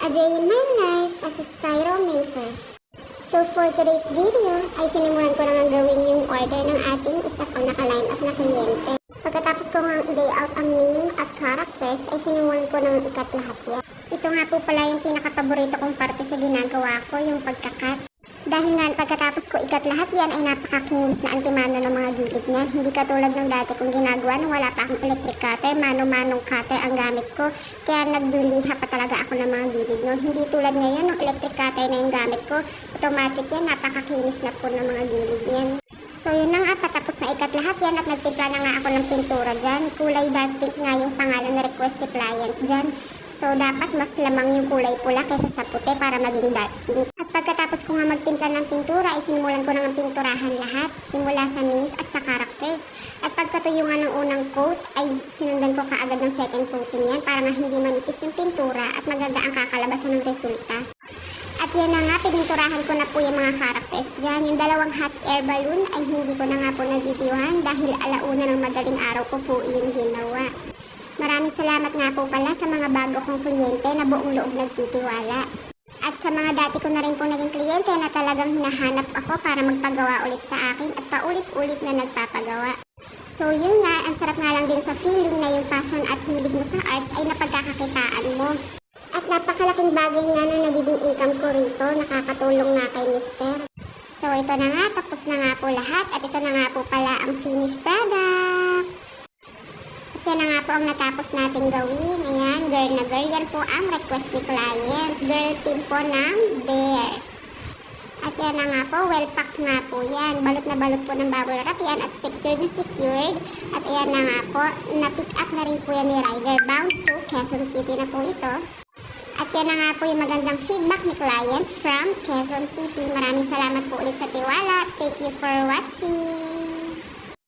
A day in my life as a styro maker. So for today's video, ay sinimulan ko na gawin yung order ng ating isa pang naka-line up na kliyente. Pagkatapos ko nga i-lay out ang name at characters, ay sinimulan ko ng ikat lahat yan. Ito nga po pala yung pinaka-paborito kong parte sa ginagawa ko, yung pagkakat. Dahil nga pagkatapos ko ikat lahat yan ay napakakinis na antimano ng mga gilid niyan. Hindi katulad ng dati kong ginagawa nung wala pa akong electric cutter, mano-manong cutter ang gamit ko. Kaya nagdiliha pa talaga ako ng mga gilid nun. Hindi tulad ngayon nung electric cutter na yung gamit ko. Automatic yan, napakakinis na po ng mga gilid niyan. So yun na nga, patapos na ikat lahat yan at nagtimpla na nga ako ng pintura dyan. Kulay dark pink nga yung pangalan na request ni client dyan. So, dapat mas lamang yung kulay pula kaysa sa puti para maging dark pink. At pagkatapos ko nga magtimpla ng pintura, ay sinimulan ko ng pinturahan lahat. Simula sa names at sa characters. At pagkatuyo nga ng unang coat, ay sinundan ko kaagad ng second coating yan para nga hindi manipis yung pintura at maganda ang kakalabasan ng resulta. At yan na nga, pininturahan ko na po yung mga characters dyan. Yung dalawang hot air balloon ay hindi ko na nga po nabibiyuhan dahil alauna ng madaling araw ko po yung ginawa. Maraming salamat nga po pala sa mga bago kong kliyente na buong loob nagtitiwala. At sa mga dati ko na rin po naging kliyente na talagang hinahanap ako para magpagawa ulit sa akin at paulit-ulit na nagpapagawa. So yun nga, ang sarap nga lang din sa feeling na yung passion at hilig mo sa arts ay napagkakakitaan mo. At napakalaking bagay nga na nagiging income ko rito, nakakatulong nga kay Mister. So ito na nga, tapos na nga po lahat at ito na nga po pala ang finished product. Yan na nga po ang natapos natin gawin. Ayan, girl na girl. Yan po ang request ni client. Girl team po ng bear. At yan na nga po, well packed nga po yan. Balot na balot po ng bubble wrap yan at secured na secured. At ayan na nga po, na-pick up na rin po yan ni Rider. Bound to Quezon City na po ito. At yan na nga po yung magandang feedback ni client from Quezon City. Maraming salamat po ulit sa tiwala. Thank you for watching.